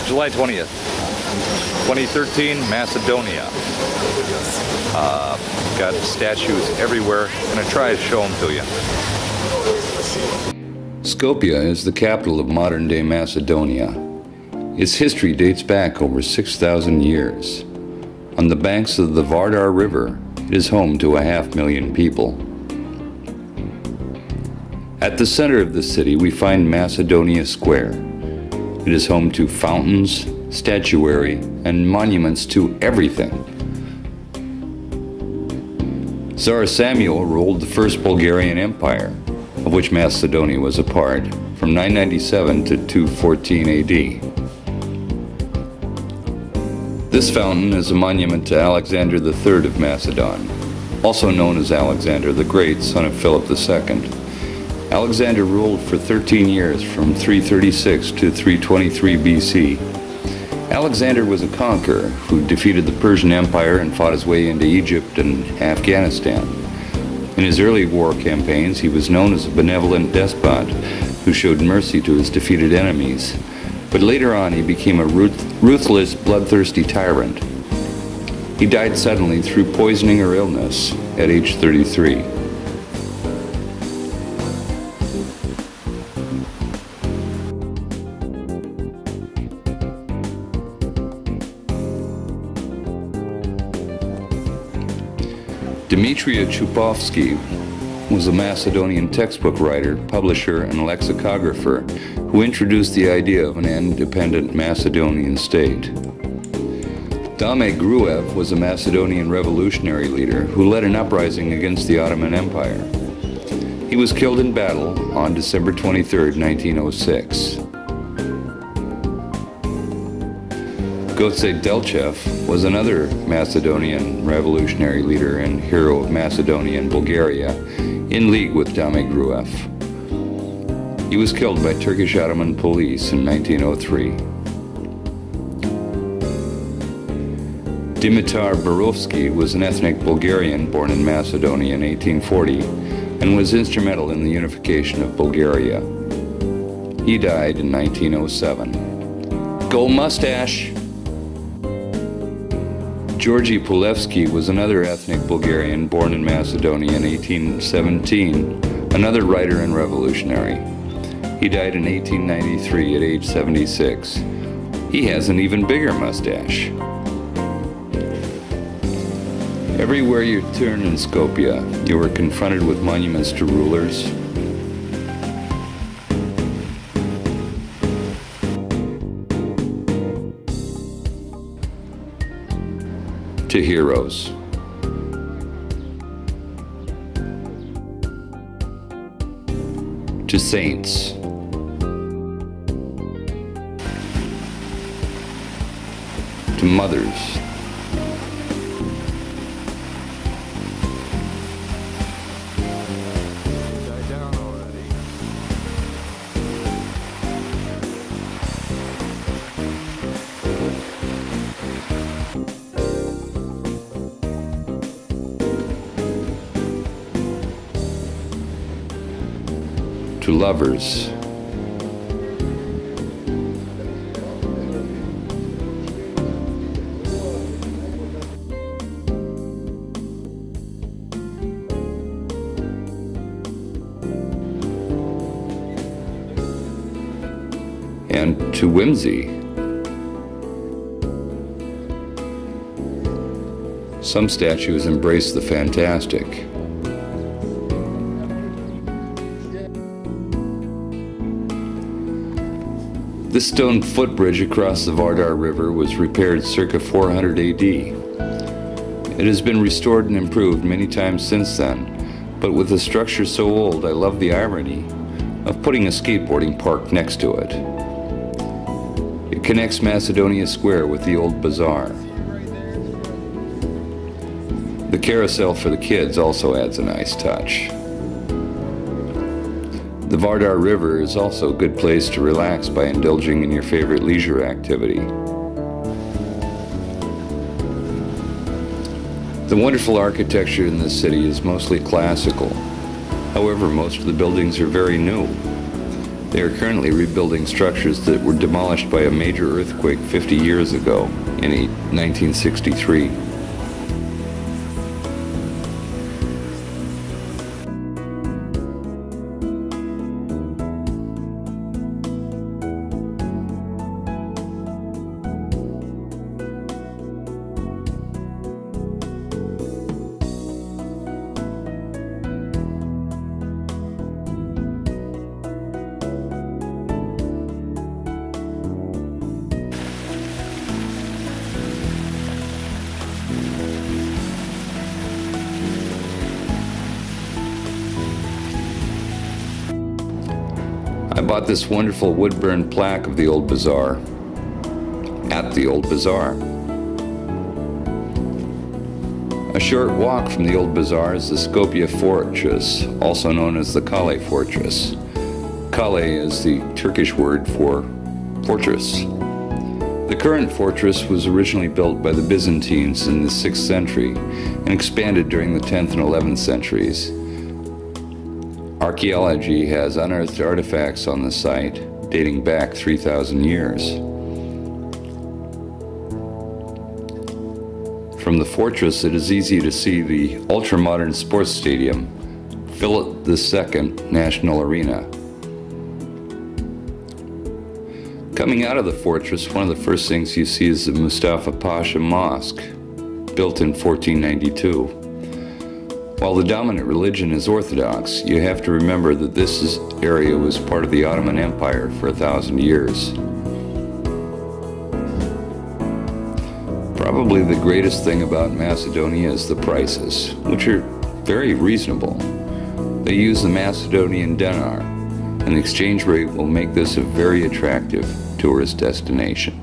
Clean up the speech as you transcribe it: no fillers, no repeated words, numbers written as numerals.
July 20th, 2013, Macedonia. Got statues everywhere. I'm going to try to show them to you. Skopje is the capital of modern-day Macedonia. Its history dates back over 6,000 years. On the banks of the Vardar River, it is home to 500,000 people. At the center of the city, we find Macedonia Square. It is home to fountains, statuary, and monuments to everything. Tsar Samuel ruled the First Bulgarian Empire, of which Macedonia was a part, from 997 to 214 AD. This fountain is a monument to Alexander III of Macedon, also known as Alexander the Great, son of Philip II. Alexander ruled for 13 years from 336 to 323 BC. Alexander was a conqueror who defeated the Persian Empire and fought his way into Egypt and Afghanistan. In his early war campaigns, he was known as a benevolent despot who showed mercy to his defeated enemies. But later on, he became a ruthless, bloodthirsty tyrant. He died suddenly through poisoning or illness at age 33. Dmitry Chupovsky was a Macedonian textbook writer, publisher, and lexicographer who introduced the idea of an independent Macedonian state. Dame Gruev was a Macedonian revolutionary leader who led an uprising against the Ottoman Empire. He was killed in battle on December 23, 1906. Goce Delchev was another Macedonian revolutionary leader and hero of Macedonia and Bulgaria, in league with Dame Gruev. He was killed by Turkish Ottoman police in 1903. Dimitar Borovsky was an ethnic Bulgarian born in Macedonia in 1840 and was instrumental in the unification of Bulgaria. He died in 1907. Go mustache! Georgy Pulevsky was another ethnic Bulgarian born in Macedonia in 1817, another writer and revolutionary. He died in 1893 at age 76. He has an even bigger mustache. Everywhere you turn in Skopje, you are confronted with monuments to rulers, to heroes, to saints, to mothers, to lovers, and to whimsy. Some statues embrace the fantastic. This stone footbridge across the Vardar River was repaired circa 400 AD. It has been restored and improved many times since then, but with the structure so old, I love the irony of putting a skateboarding park next to it. It connects Macedonia Square with the old bazaar. The carousel for the kids also adds a nice touch. The Vardar River is also a good place to relax by indulging in your favorite leisure activity. The wonderful architecture in this city is mostly classical. However, most of the buildings are very new. They are currently rebuilding structures that were demolished by a major earthquake 50 years ago in 1963. I bought this wonderful wood-burn plaque of the old bazaar at the old bazaar. A short walk from the old bazaar is the Skopje Fortress, also known as the Kale Fortress. Kale is the Turkish word for fortress. The current fortress was originally built by the Byzantines in the 6th century and expanded during the 10th and 11th centuries. Archaeology has unearthed artifacts on the site dating back 3,000 years. From the fortress, it is easy to see the ultra-modern sports stadium, Philip II National Arena. Coming out of the fortress, one of the first things you see is the Mustafa Pasha Mosque, built in 1492. While the dominant religion is Orthodox, you have to remember that this area was part of the Ottoman Empire for 1,000 years. Probably the greatest thing about Macedonia is the prices, which are very reasonable. They use the Macedonian dinar, and the exchange rate will make this a very attractive tourist destination.